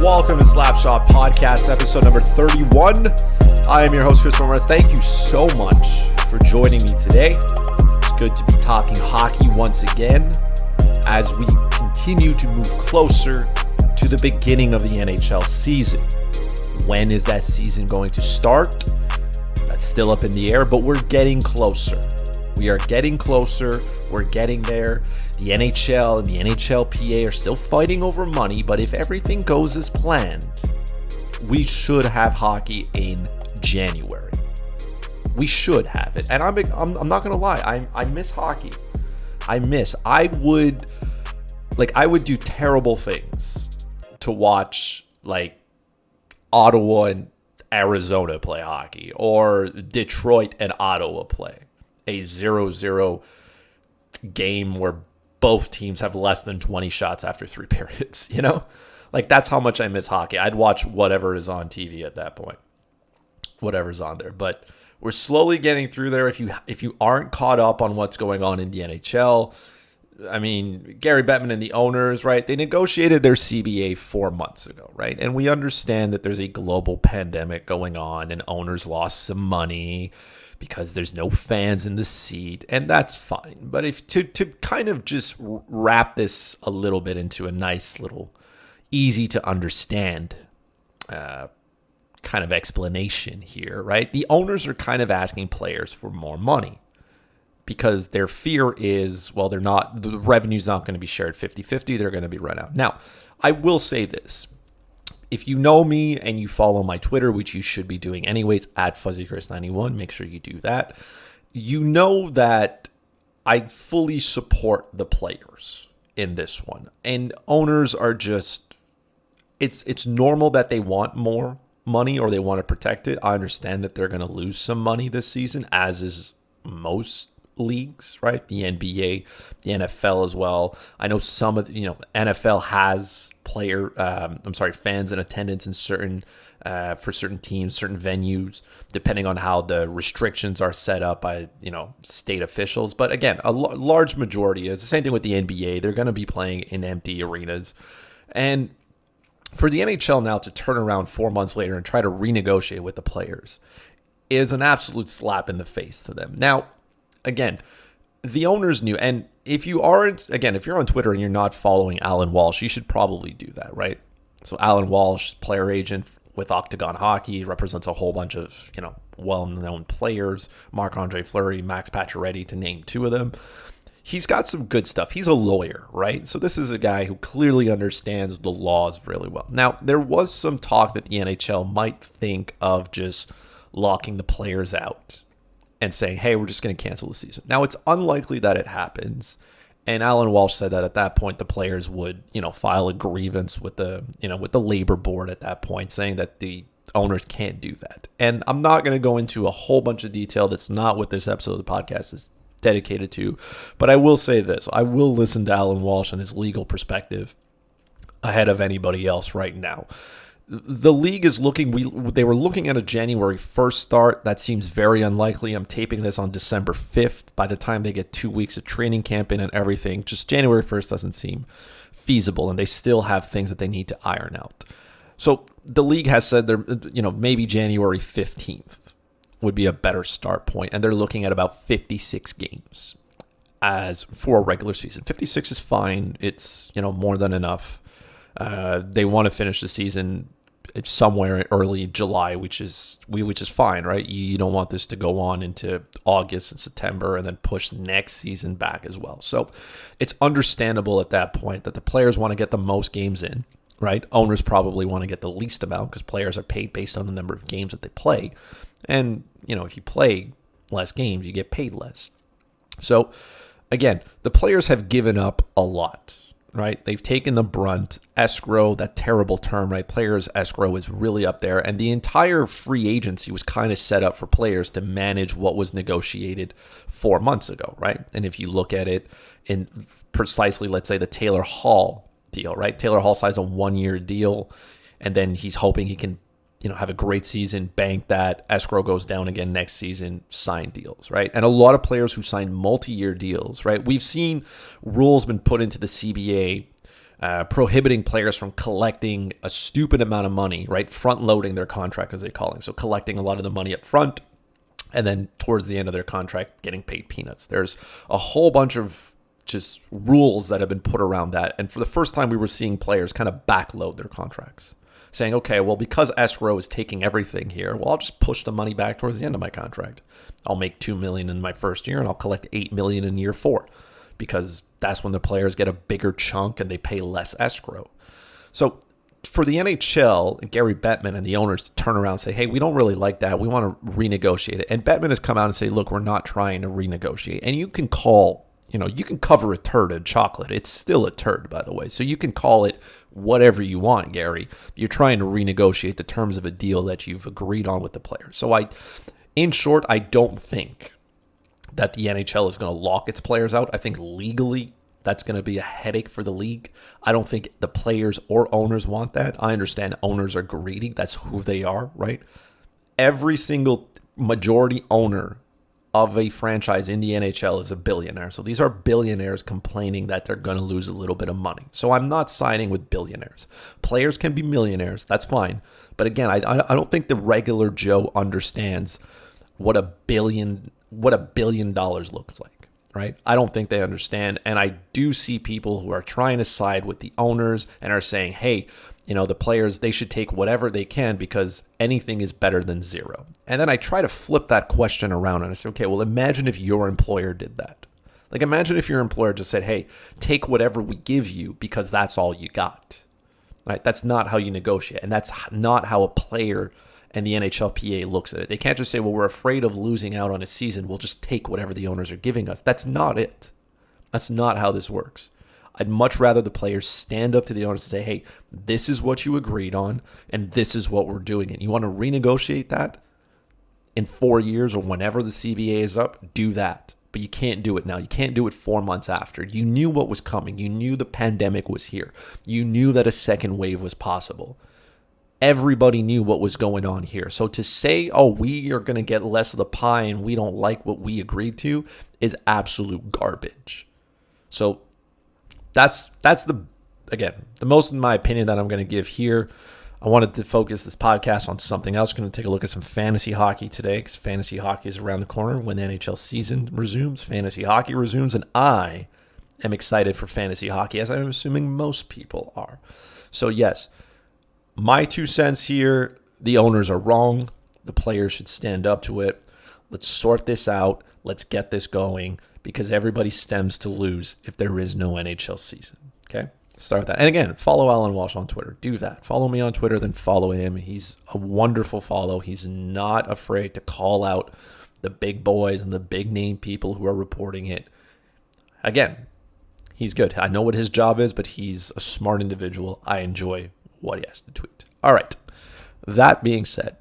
Welcome to Slapshot Podcast, episode number 31. I am your host, Christopher Morais. Thank you so much for joining me today. It's good to be talking hockey once again as we continue to move closer to the beginning of the NHL season. When is that season going to start? That's still up in the air, but we're getting closer. We are getting closer. We're getting there. The NHL and the NHLPA are still fighting over money, but if everything goes as planned, we should have hockey in January. We should have it. And I'm not going to lie. I miss hockey. I would do terrible things to watch like Ottawa and Arizona play hockey or Detroit and Ottawa play a 0-0 game where both teams have less than 20 shots after 3 periods, you know? Like, that's how much I miss hockey. I'd watch whatever is on TV at that point. Whatever's on there. But we're slowly getting through there. If you aren't caught up on what's going on in the NHL, I mean, Gary Bettman and the owners, right? They negotiated their CBA 4 months ago, right? And we understand that there's a global pandemic going on and owners lost some money because there's no fans in the seat, and that's fine. But if to kind of just wrap this a little bit into a nice little easy to understand kind of explanation here, right? The owners are kind of asking players for more money because their fear is, well, the revenue's not going to be shared 50-50, they're going to be run out. Now, I will say this. If you know me and you follow my Twitter, which you should be doing anyways, at FuzzyChris91, make sure you do that. You know that I fully support the players in this one. And owners are just, it's normal that they want more money or they want to protect it. I understand that they're going to lose some money this season, as is most leagues, right? The NBA, the NFL as well. I know some of NFL has fans in attendance in certain for certain teams, certain venues, depending on how the restrictions are set up by state officials. But again, a large majority is the same thing with the NBA. They're going to be playing in empty arenas, and for the NHL now to turn around 4 months later and try to renegotiate with the players is an absolute slap in the face to them. Now, again, the owners knew, and if you're on Twitter and you're not following Alan Walsh, you should probably do that, right? So Alan Walsh, player agent with Octagon Hockey, represents a whole bunch of, well-known players, Marc-Andre Fleury, Max Pacioretty, to name 2 of them. He's got some good stuff. He's a lawyer, right? So this is a guy who clearly understands the laws really well. Now, there was some talk that the NHL might think of just locking the players out and saying, hey, we're just going to cancel the season. Now, it's unlikely that it happens. And Alan Walsh said that at that point, the players would, file a grievance with the labor board at that point, saying that the owners can't do that. And I'm not going to go into a whole bunch of detail. That's not what this episode of the podcast is dedicated to. But I will say this. I will listen to Alan Walsh and his legal perspective ahead of anybody else right now. The league is they were looking at a January 1st start. That seems very unlikely. I'm taping this on December 5th. By the time they get 2 weeks of training camp in and everything, just January 1st doesn't seem feasible, and they still have things that they need to iron out. So the league has said maybe January 15th would be a better start point, and they're looking at about 56 games as for a regular season. 56 is fine. It's, more than enough. They want to finish the season somewhere early July, which is fine, right? You don't want this to go on into August and September and then push next season back as well. So it's understandable at that point that the players want to get the most games in, right? Owners probably want to get the least amount because players are paid based on the number of games that they play. And, if you play less games, you get paid less. So again, the players have given up a lot. Right? They've taken the brunt. Escrow, that terrible term, right? Players escrow is really up there. And the entire free agency was kind of set up for players to manage what was negotiated 4 months ago, right? And if you look at it in precisely, let's say, the Taylor Hall deal, right? Taylor Hall signs a 1-year deal, and then he's hoping he can have a great season, bank that, escrow goes down again next season, sign deals, right? And a lot of players who sign multi-year deals, right? We've seen rules been put into the CBA prohibiting players from collecting a stupid amount of money, right? Front loading their contract, as they call it. So collecting a lot of the money up front and then towards the end of their contract, getting paid peanuts. There's a whole bunch of just rules that have been put around that. And for the first time, we were seeing players kind of backload their contracts, saying, okay, well, because escrow is taking everything here, well, I'll just push the money back towards the end of my contract. I'll make $2 million in my first year and I'll collect $8 million in year 4, because that's when the players get a bigger chunk and they pay less escrow. So for the NHL, Gary Bettman and the owners to turn around and say, hey, we don't really like that. We want to renegotiate it. And Bettman has come out and say, look, we're not trying to renegotiate. And you can you can cover a turd in chocolate. It's still a turd, by the way. So you can call it whatever you want, Gary. You're trying to renegotiate the terms of a deal that you've agreed on with the player. So in short, I don't think that the NHL is going to lock its players out. I think legally that's going to be a headache for the league. I don't think the players or owners want that. I understand owners are greedy. That's who they are, right? Every single majority owner of a franchise in the NHL is a billionaire. So these are billionaires complaining that they're going to lose a little bit of money. So I'm not signing with billionaires. Players can be millionaires. That's fine. But again, I don't think the regular Joe understands what $1 billion looks like, right? I don't think they understand. And I do see people who are trying to side with the owners and are saying, hey, the players, they should take whatever they can because anything is better than zero. And then I try to flip that question around and I say, okay, well, imagine if your employer did that. Like, imagine if your employer just said, hey, take whatever we give you because that's all you got, right? That's not how you negotiate. And that's not how a player and the NHLPA looks at it. They can't just say, well, we're afraid of losing out on a season. We'll just take whatever the owners are giving us. That's not it. That's not how this works. I'd much rather the players stand up to the owners and say, hey, this is what you agreed on, and this is what we're doing. And you want to renegotiate that in 4 years or whenever the CBA is up, do that. But you can't do it now. You can't do it 4 months after. You knew what was coming. You knew the pandemic was here. You knew that a second wave was possible. Everybody knew what was going on here. So to say, oh, we are going to get less of the pie and we don't like what we agreed to is absolute garbage. So that's the most, in my opinion, that I'm going to give here. I wanted to focus this podcast on something else. Going to take a look at some fantasy hockey today because fantasy hockey is around the corner. When the NHL season resumes, fantasy hockey resumes, and I am excited for fantasy hockey, as I'm assuming most people are. So yes, my 2 cents here, the owners are wrong. The players should stand up to it. Let's sort this out. Let's get this going because everybody stems to lose if there is no NHL season. Okay? Start with that. And again, follow Alan Walsh on Twitter. Do that. Follow me on Twitter, then follow him. He's a wonderful follow. He's not afraid to call out the big boys and the big name people who are reporting it. Again, he's good. I know what his job is, but he's a smart individual. I enjoy what he has to tweet. All right. That being said,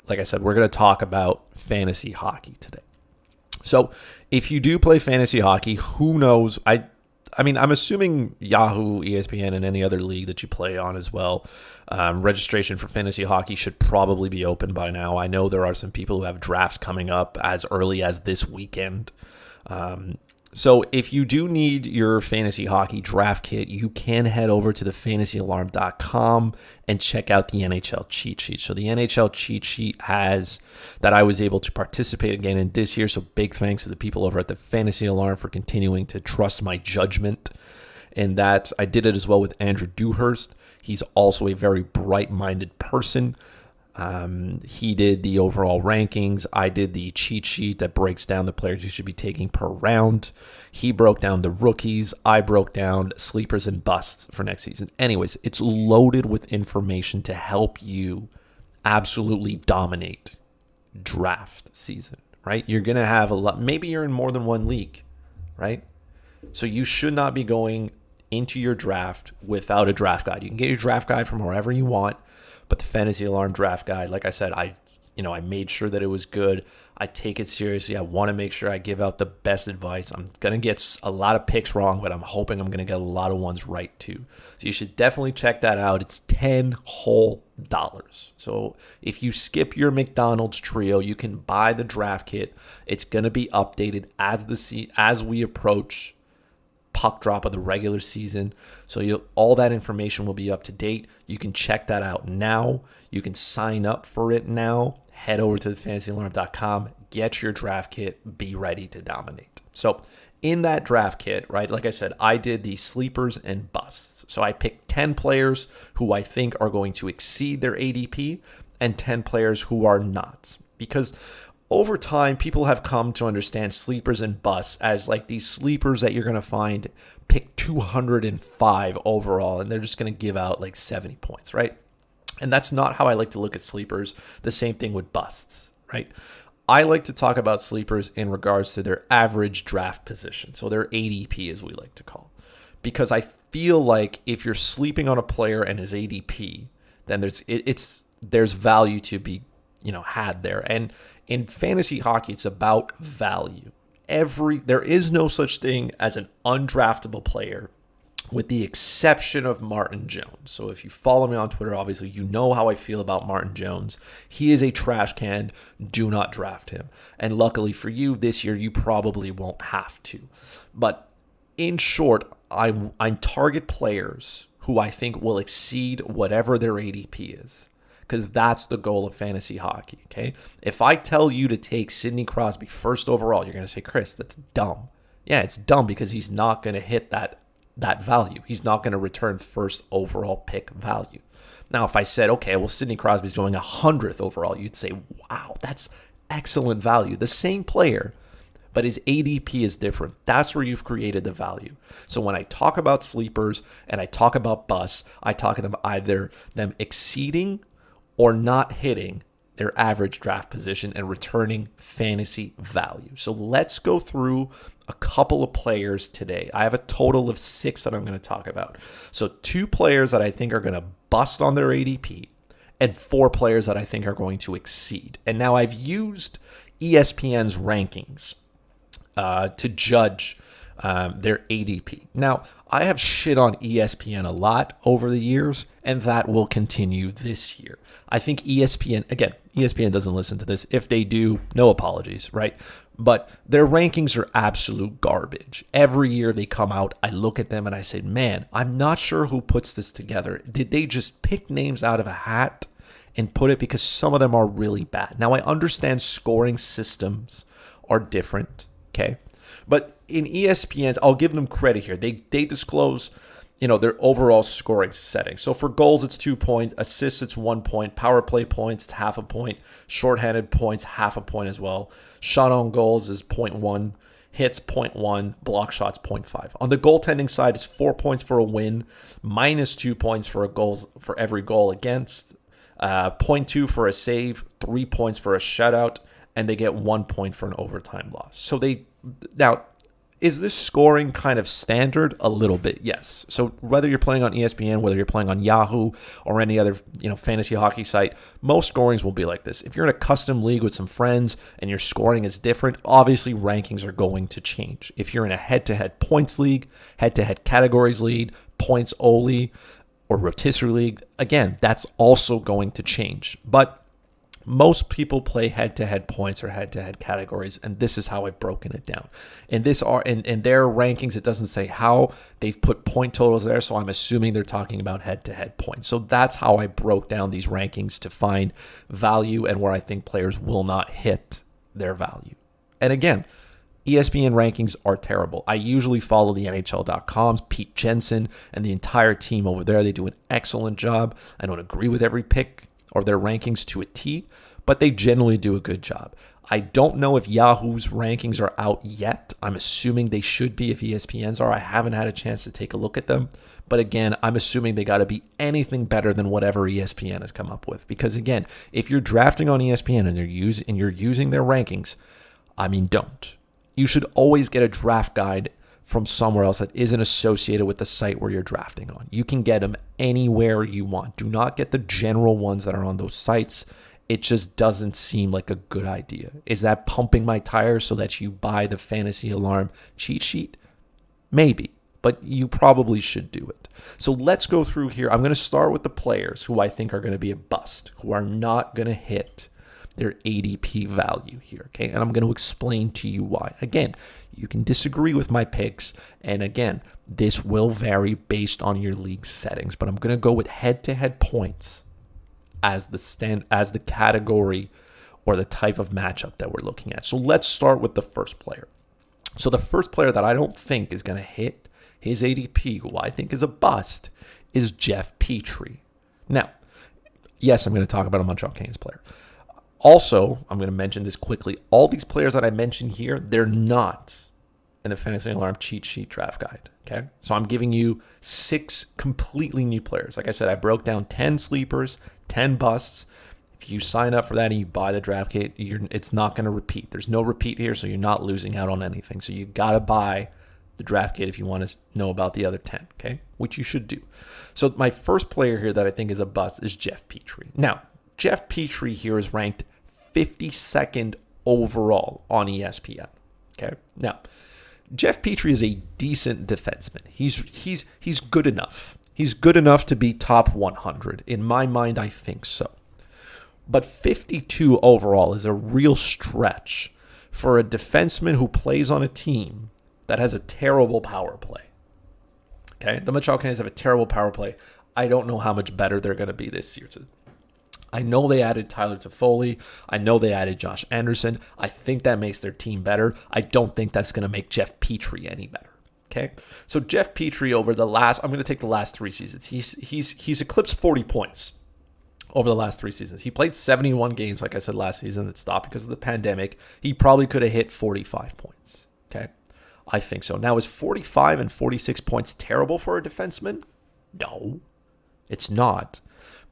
like I said, we're going to talk about fantasy hockey today. So if you do play fantasy hockey, who knows? I mean, I'm assuming Yahoo, ESPN, and any other league that you play on as well. Registration for fantasy hockey should probably be open by now. I know there are some people who have drafts coming up as early as this weekend. So if you do need your fantasy hockey draft kit, you can head over to thefantasyalarm.com and check out the NHL cheat sheet. So the NHL cheat sheet has that I was able to participate again in this year. So big thanks to the people over at the Fantasy Alarm for continuing to trust my judgment. And that I did it as well with Andrew Dewhurst. He's also a very bright-minded person. He did the overall rankings. I did the cheat sheet that breaks down the players you should be taking per round. He broke down the rookies. I broke down sleepers and busts for next season. Anyways, it's loaded with information to help you absolutely dominate draft season, right? You're going to have a lot. Maybe you're in more than one league, right? So you should not be going into your draft without a draft guide. You can get your draft guide from wherever you want. But the Fantasy Alarm draft guide, like I said, I made sure that it was good. I take it seriously. I want to make sure I give out the best advice. I'm going to get a lot of picks wrong, but I'm hoping I'm going to get a lot of ones right too. So you should definitely check that out. It's $10 whole. So if you skip your McDonald's trio, you can buy the draft kit. It's going to be updated as we approach puck drop of the regular season. So all that information will be up to date. You can check that out now. You can sign up for it now. Head over to thefantasyalarm.com, get your draft kit, be ready to dominate. So in that draft kit, right, like I said, I did the sleepers and busts. So I picked 10 players who I think are going to exceed their ADP and 10 players who are not. Because over time, people have come to understand sleepers and busts as like these sleepers that you're going to find pick 205 overall, and they're just going to give out like 70 points, right? And that's not how I like to look at sleepers. The same thing with busts, right? I like to talk about sleepers in regards to their average draft position, so their ADP, as we like to call, because I feel like if you're sleeping on a player and his ADP, then there's value to be had there. And in fantasy hockey, it's about value. There is no such thing as an undraftable player, with the exception of Martin Jones. So if you follow me on Twitter, obviously you know how I feel about Martin Jones. He is a trash can. Do not draft him. And luckily for you, this year you probably won't have to. But in short, I target players who I think will exceed whatever their ADP is, because that's the goal of fantasy hockey, okay? If I tell you to take Sidney Crosby first overall, you're going to say, Chris, that's dumb. Yeah, it's dumb because he's not going to hit that value. He's not going to return first overall pick value. Now, if I said, okay, well, Sidney Crosby's going 100th overall, you'd say, wow, that's excellent value. The same player, but his ADP is different. That's where you've created the value. So when I talk about sleepers and I talk about busts, I talk about either them exceeding or not hitting their average draft position and returning fantasy value. So let's go through a couple of players today. I have a total of 6 that I'm going to talk about. So 2 players that I think are going to bust on their ADP and 4 players that I think are going to exceed. And now I've used ESPN's rankings to judge their ADP. Now, I have shit on ESPN a lot over the years, and that will continue this year. I think ESPN doesn't listen to this. If they do, no apologies, right? But their rankings are absolute garbage. Every year they come out, I look at them and I say, man, I'm not sure who puts this together. Did they just pick names out of a hat and put it? Because some of them are really bad. Now, I understand scoring systems are different, okay? But in ESPN's, I'll give them credit here. They disclose, their overall scoring settings. So for goals, it's 2 points. Assists, it's 1 point. Power play points, it's half a point. Shorthanded points, half a point as well. Shot on goals is 0.1. Hits, 0.1. Block shots, 0.5. On the goaltending side, it's 4 points for a win, -2 points for every goal against, 0.2 for a save, 3 points for a shutout, and they get 1 point for an overtime loss. So now, is this scoring kind of standard? A little bit, yes. So whether you're playing on ESPN, whether you're playing on Yahoo or any other fantasy hockey site, most scorings will be like this. If you're in a custom league with some friends and your scoring is different, obviously rankings are going to change. If you're in a head-to-head points league, head-to-head categories league, points only, or rotisserie league, again, that's also going to change. But most people play head-to-head points or head-to-head categories, and this is how I've broken it down. In their rankings, it doesn't say how they've put point totals there, so I'm assuming they're talking about head-to-head points. So that's how I broke down these rankings to find value and where I think players will not hit their value. And again, ESPN rankings are terrible. I usually follow the NHL.com's Pete Jensen and the entire team over there. They do an excellent job. I don't agree with every pick or their rankings to a T, but they generally do a good job. I don't know if Yahoo's rankings are out yet. I'm assuming they should be if ESPN's are. I haven't had a chance to take a look at them. But again, I'm assuming they got to be anything better than whatever ESPN has come up with. Because again, if you're drafting on ESPN and you're using their rankings, don't. You should always get a draft guide from somewhere else that isn't associated with the site where you're drafting on. You can get them anywhere you want. Do not get the general ones that are on those sites. It just doesn't seem like a good idea. Is that pumping my tires so that you buy the Fantasy Alarm cheat sheet? Maybe, but you probably should do it. So let's go through here. I'm going to start with the players who I think are going to be a bust, who are not going to hit their ADP value here, okay? And I'm going to explain to you why. Again, you can disagree with my picks, and again, this will vary based on your league settings, but I'm going to go with head-to-head points as the category or the type of matchup that we're looking at. So let's start with the first player. So the first player that I don't think is going to hit his ADP, who I think is a bust, is Jeff Petrie. Now, yes, I'm going to talk about a Montreal Canadiens player. Also, I'm going to mention this quickly. All these players that I mentioned here, they're not in the Fantasy Alarm cheat sheet draft guide. Okay, so I'm giving you 6 completely new players. Like I said, I broke down 10 sleepers, 10 busts. If you sign up for that and you buy the draft kit, it's not going to repeat. There's no repeat here, so you're not losing out on anything. So you got to buy the draft kit if you want to know about the other 10, okay? Which you should do. So my first player here that I think is a bust is Jeff Petrie. Now, Jeff Petrie here is ranked 52nd overall on ESPN, okay? Now, Jeff Petrie is a decent defenseman. He's good enough. He's good enough to be top 100. In my mind, I think so. But 52 overall is a real stretch for a defenseman who plays on a team that has a terrible power play. Okay, the Montreal Canadiens have a terrible power play. I don't know how much better they're going to be this season. I know they added Tyler Toffoli. I know they added Josh Anderson. I think that makes their team better. I don't think that's going to make Jeff Petrie any better. Okay, so Jeff Petrie I'm going to take the last 3 seasons. He's eclipsed 40 points over the last 3 seasons. He played 71 games, like I said last season. It stopped because of the pandemic. He probably could have hit 45 points. Okay, I think so. Now, is 45 and 46 points terrible for a defenseman? No, it's not.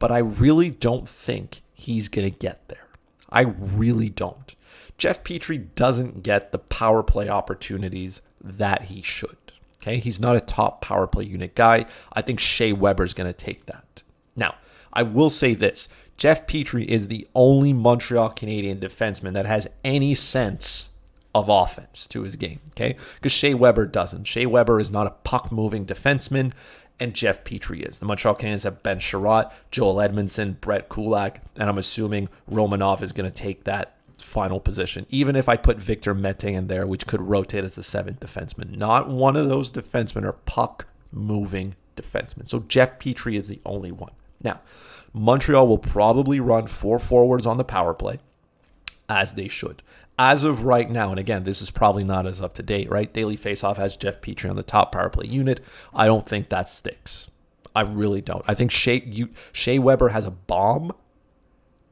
But I really don't think he's going to get there. I really don't. Jeff Petrie doesn't get the power play opportunities that he should. Okay, he's not a top power play unit guy. I think Shea Weber's going to take that. Now, I will say this. Jeff Petrie is the only Montreal Canadiens defenseman that has any sense of offense to his game, okay? Because Shea Weber doesn't. Shea Weber is not a puck-moving defenseman, and Jeff Petrie is. The Montreal Canadiens have Ben Sherratt, Joel Edmondson, Brett Kulak, and I'm assuming Romanov is going to take that final position, even if I put Victor Mete in there, which could rotate as the 7th defenseman. Not one of those defensemen are puck-moving defensemen. So Jeff Petrie is the only one. Now, Montreal will probably run 4 forwards on the power play, as they should. As of right now, and again, this is probably not as up to date, right? Daily Faceoff has Jeff Petrie on the top power play unit. I don't think that sticks. I really don't. I think Shea Weber has a bomb.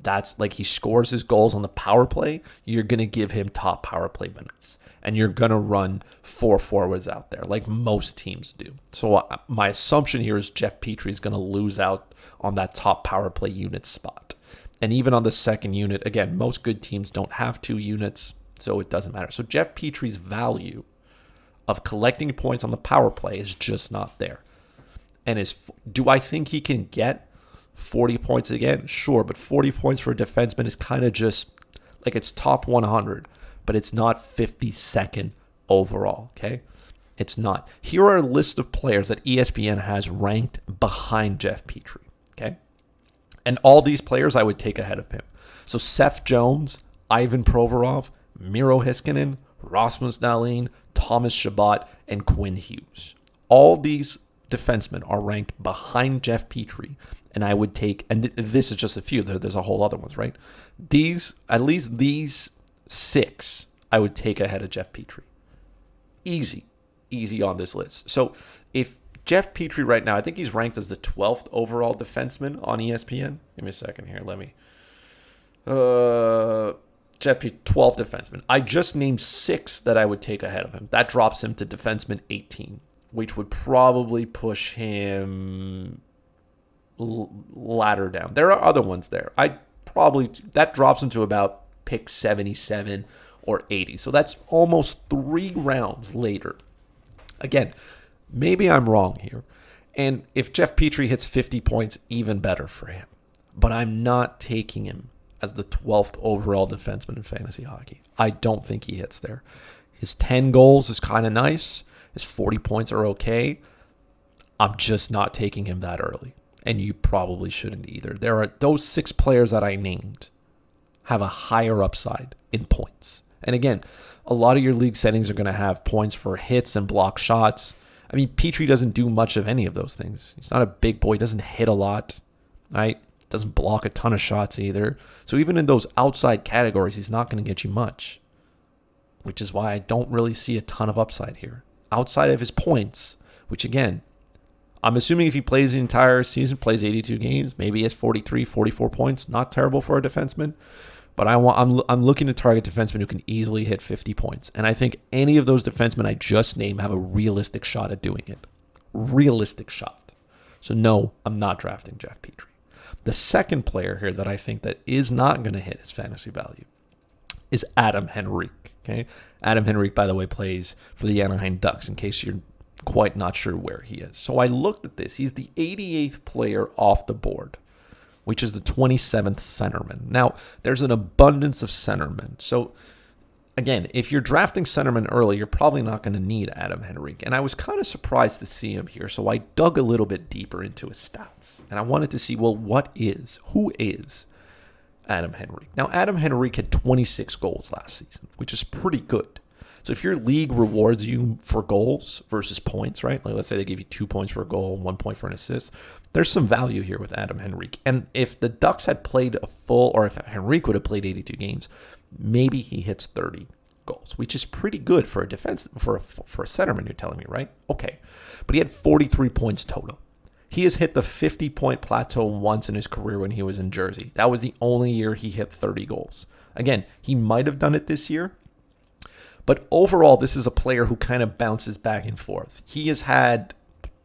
That's like he scores his goals on the power play. You're going to give him top power play minutes. And you're going to run 4 forwards out there like most teams do. So my assumption here is Jeff Petrie is going to lose out on that top power play unit spot. And even on the second unit, again, most good teams don't have 2 units, so it doesn't matter. So Jeff Petrie's value of collecting points on the power play is just not there. And do I think he can get 40 points again? Sure, but 40 points for a defenseman is kind of just like it's top 100, but it's not 52nd overall, okay? It's not. Here are a list of players that ESPN has ranked behind Jeff Petrie, okay? And all these players I would take ahead of him. So Seth Jones, Ivan Provorov, Miro Heiskanen, Rasmus Dahlin, Thomas Chabot, and Quinn Hughes. All these defensemen are ranked behind Jeff Petrie. And I would take, and this is just a few, there's a whole other ones, right? At least these 6, I would take ahead of Jeff Petrie. Easy on this list. So if Jeff Petrie right now, I think he's ranked as the 12th overall defenseman on ESPN. Give me a second here. Jeff Petrie, 12th defenseman. I just named 6 that I would take ahead of him. That drops him to defenseman 18, which would probably push him ladder down. There are other ones there. That drops him to about pick 77 or 80. So that's almost 3 rounds later. Again, maybe I'm wrong here. And if Jeff Petrie hits 50 points, even better for him. But I'm not taking him as the 12th overall defenseman in fantasy hockey. I don't think he hits there. His 10 goals is kind of nice. His 40 points are okay. I'm just not taking him that early. And you probably shouldn't either. There are those 6 players that I named have a higher upside in points. And again, a lot of your league settings are going to have points for hits and block shots. I mean, Petrie doesn't do much of any of those things. He's not a big boy. He doesn't hit a lot, right? Doesn't block a ton of shots either. So even in those outside categories, he's not going to get you much, which is why I don't really see a ton of upside here. Outside of his points, which again, I'm assuming if he plays the entire season, plays 82 games, maybe he has 43, 44 points. Not terrible for a defenseman. But I'm looking to target defensemen who can easily hit 50 points. And I think any of those defensemen I just named have a realistic shot at doing it. Realistic shot. So no, I'm not drafting Jeff Petrie. The second player here that I think that is not going to hit his fantasy value is Adam Henrique. Okay, Adam Henrique, by the way, plays for the Anaheim Ducks, in case you're quite not sure where he is. So I looked at this. He's the 88th player off the board, which is the 27th centerman. Now, there's an abundance of centermen. So, again, if you're drafting centermen early, you're probably not going to need Adam Henrique. And I was kind of surprised to see him here, so I dug a little bit deeper into his stats. And I wanted to see, well, who is Adam Henrique? Now, Adam Henrique had 26 goals last season, which is pretty good. So if your league rewards you for goals versus points, right? Like let's say they give you 2 points for a goal, 1 point for an assist. There's some value here with Adam Henrique. And if the Ducks had played a full, or if Henrique would have played 82 games, maybe he hits 30 goals, which is pretty good for a defense, for a centerman, you're telling me, right? Okay. But he had 43 points total. He has hit the 50-point plateau once in his career when he was in Jersey. That was the only year he hit 30 goals. Again, he might have done it this year. But overall, this is a player who kind of bounces back and forth. He has had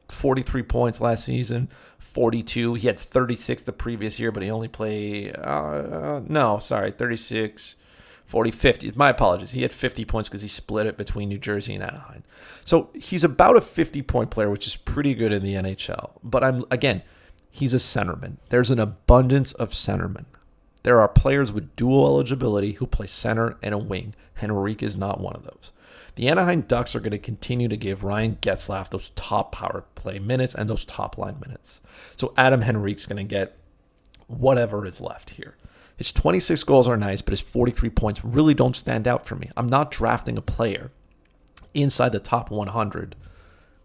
43 points last season, 42. He had 36 the previous year, but he only played, 36, 40, 50. My apologies. He had 50 points because he split it between New Jersey and Anaheim. So he's about a 50-point player, which is pretty good in the NHL. But he's a centerman. There's an abundance of centermen. There are players with dual eligibility who play center and a wing. Henrique is not one of those. The Anaheim Ducks are going to continue to give Ryan Getzlaf those top power play minutes and those top line minutes. So Adam Henrique's going to get whatever is left here. His 26 goals are nice, but his 43 points really don't stand out for me. I'm not drafting a player inside the top 100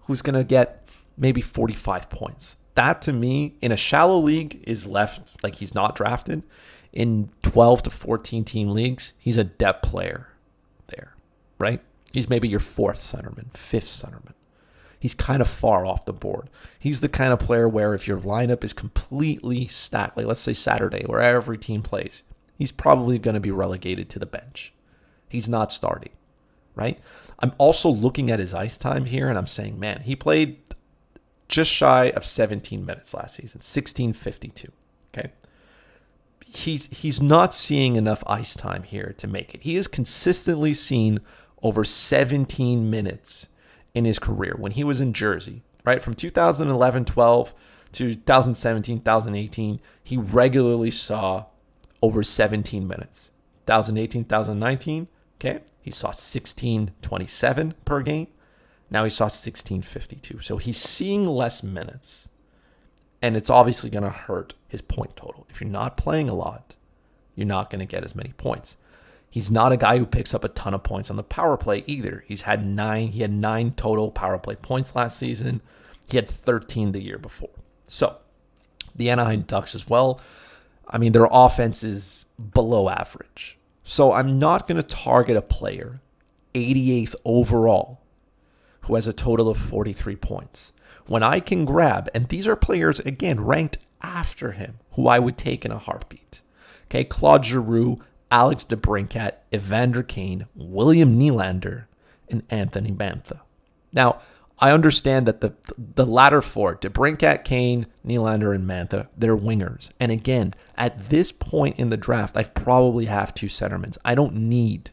who's going to get maybe 45 points. That, to me, in a shallow league, is left like he's not drafted. In 12 to 14 team leagues, he's a depth player there, right? He's maybe your fourth centerman, fifth centerman. He's kind of far off the board. He's the kind of player where if your lineup is completely stacked, like let's say Saturday, where every team plays, he's probably going to be relegated to the bench. He's not starting, right? I'm also looking at his ice time here, and I'm saying, man, he played just shy of 17 minutes last season, 16:52, okay? He's not seeing enough ice time here to make it. He has consistently seen over 17 minutes in his career when he was in Jersey, right? From 2011-12 to 2017-2018, he regularly saw over 17 minutes. 2018-2019, okay, he saw 16:27 per game. Now he saw 16:52. So he's seeing less minutes. And it's obviously going to hurt his point total. If you're not playing a lot, you're not going to get as many points. He's not a guy who picks up a ton of points on the power play either. He had 9 total power play points last season. He had 13 the year before. So the Anaheim Ducks as well, I mean, their offense is below average. So I'm not going to target a player 88th overall who has a total of 43 points. When I can grab, and these are players, again, ranked after him, who I would take in a heartbeat. Okay, Claude Giroux, Alex DeBrincat, Evander Kane, William Nylander, and Anthony Mantha. Now, I understand that the latter four, DeBrincat, Kane, Nylander, and Mantha, they're wingers. And again, at this point in the draft, I probably have 2 centermen. I don't need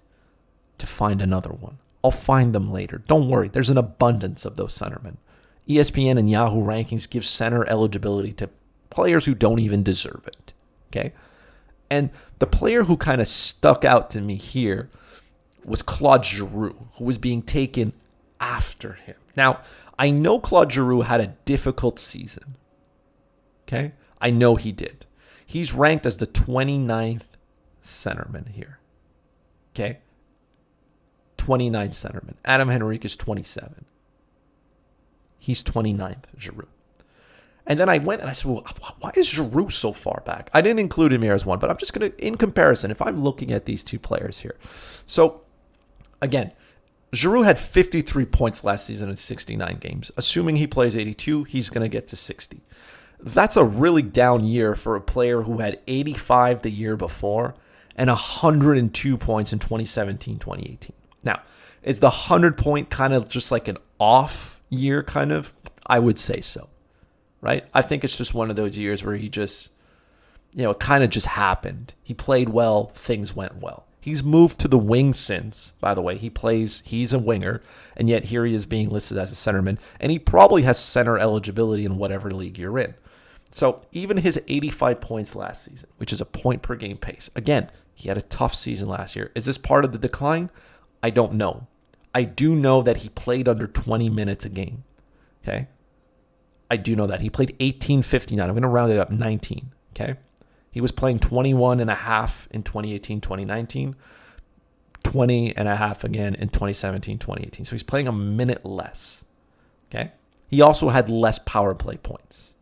to find another one. I'll find them later. Don't worry, there's an abundance of those centermen. ESPN and Yahoo rankings give center eligibility to players who don't even deserve it, okay? And the player who kind of stuck out to me here was Claude Giroux, who was being taken after him. Now, I know Claude Giroux had a difficult season, okay? I know he did. He's ranked as the 29th centerman here. Okay? 29 centerman. Adam Henrique is 27. He's 29th, Giroux. And then I went and I said, well, why is Giroux so far back? I didn't include him here as one, but I'm just going to, in comparison, if I'm looking at these two players here. So, again, Giroux had 53 points last season in 69 games. Assuming he plays 82, he's going to get to 60. That's a really down year for a player who had 85 the year before and 102 points in 2017-2018. Now, is the 100-point kind of just like an off year kind of? I would say so, right? I think it's just one of those years where he just, it kind of just happened. He played well, things went well. He's moved to the wing since, by the way. He's a winger, and yet here he is being listed as a centerman, and he probably has center eligibility in whatever league you're in. So even his 85 points last season, which is a point per game pace, again, he had a tough season last year. Is this part of the decline? I don't know. I do know that he played under 20 minutes a game. Okay? I do know that. He played 18.59. I'm going to round it up, 19. Okay? He was playing 21 and a half in 2018-2019, 20 and a half again in 2017-2018. So he's playing a minute less. Okay? He also had less power play points.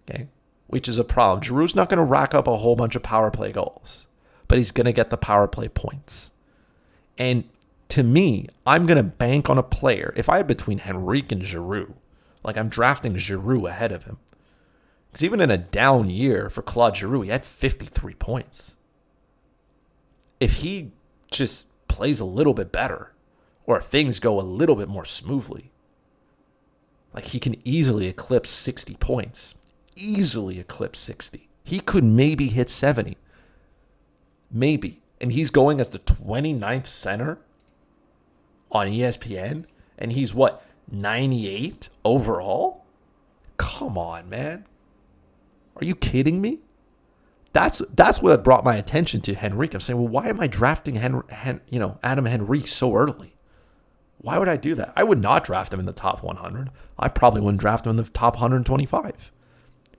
Okay? Which is a problem. Giroux's not going to rack up a whole bunch of power play goals, but he's going to get the power play points. And to me, I'm going to bank on a player. If I had between Henrique and Giroux, like I'm drafting Giroux ahead of him. Because even in a down year for Claude Giroux, he had 53 points. If he just plays a little bit better, or if things go a little bit more smoothly, like he can easily eclipse 60 points. Easily eclipse 60. He could maybe hit 70. Maybe. And he's going as the 29th center on ESPN. And he's what, 98 overall? Come on, man. Are you kidding me? That's what brought my attention to Henrique. I'm saying, well, why am I drafting Adam Henrique so early? Why would I do that? I would not draft him in the top 100. I probably wouldn't draft him in the top 125.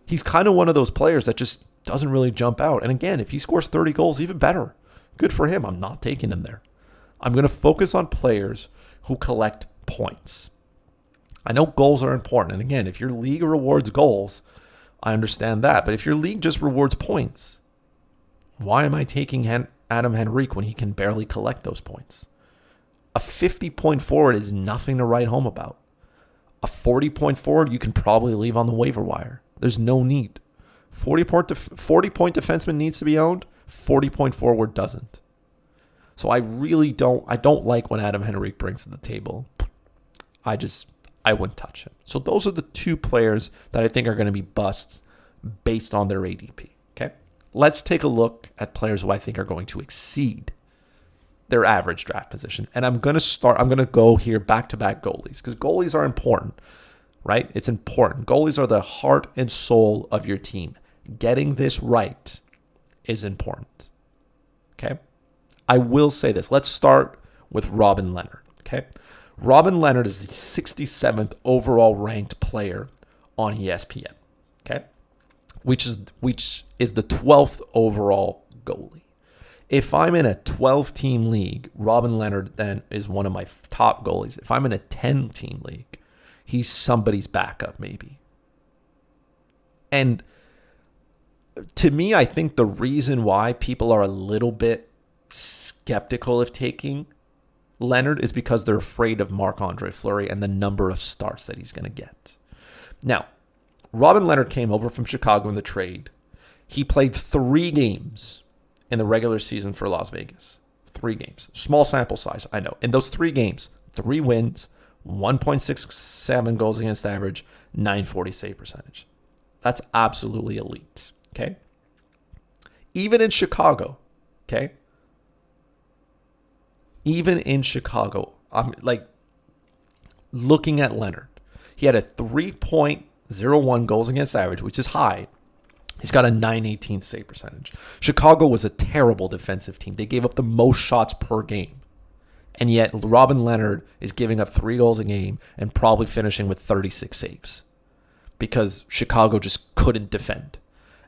He's kind of one of those players that just doesn't really jump out. And again, if he scores 30 goals, even better. Good for him. I'm not taking him there. I'm going to focus on players who collect points. I know goals are important. And again, if your league rewards goals, I understand that. But if your league just rewards points, why am I taking Adam Henrique when he can barely collect those points? A 50-point forward is nothing to write home about. A 40-point forward you can probably leave on the waiver wire. There's no need. 40-point defenseman needs to be owned. 40-point forward doesn't. So I really don't like when Adam Henrique brings to the table. I wouldn't touch him. So those are the two players that I think are going to be busts based on their ADP. Okay? Let's take a look at players who I think are going to exceed their average draft position. And I'm going to go here back-to-back goalies because goalies are important, right? It's important. Goalies are the heart and soul of your team. Getting this right is important. Okay? I will say this. Let's start with Robin Leonard. Okay? Robin Leonard is the 67th overall ranked player on ESPN. Okay? Which is the 12th overall goalie. If I'm in a 12-team league, Robin Leonard then is one of my top goalies. If I'm in a 10-team league, he's somebody's backup maybe. And to me, I think the reason why people are a little bit skeptical of taking Leonard is because they're afraid of Marc-Andre Fleury and the number of starts that he's going to get. Now, Robin Leonard came over from Chicago in the trade. He played 3 games in the regular season for Las Vegas. 3 games. Small sample size, I know. In those 3 games, 3 wins, 1.67 goals against average, 940 save percentage. That's absolutely elite, okay? Even in Chicago, okay? Even in Chicago, I'm like looking at Leonard. He had a 3.01 goals against average, which is high. He's got a 918 save percentage. Chicago was a terrible defensive team. They gave up the most shots per game. And yet Robin Leonard is giving up 3 goals a game and probably finishing with 36 saves because Chicago just couldn't defend.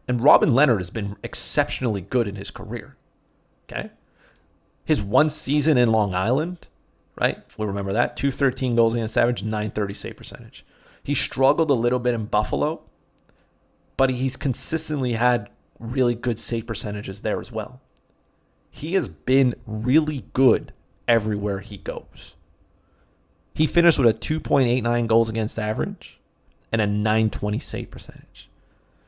And Robin Leonard has been exceptionally good in his career. Okay. His one season in Long Island, right? We remember that. 213 goals against average, 930 save percentage. He struggled a little bit in Buffalo, but he's consistently had really good save percentages there as well. He has been really good everywhere he goes. He finished with a 2.89 goals against average and a 920 save percentage.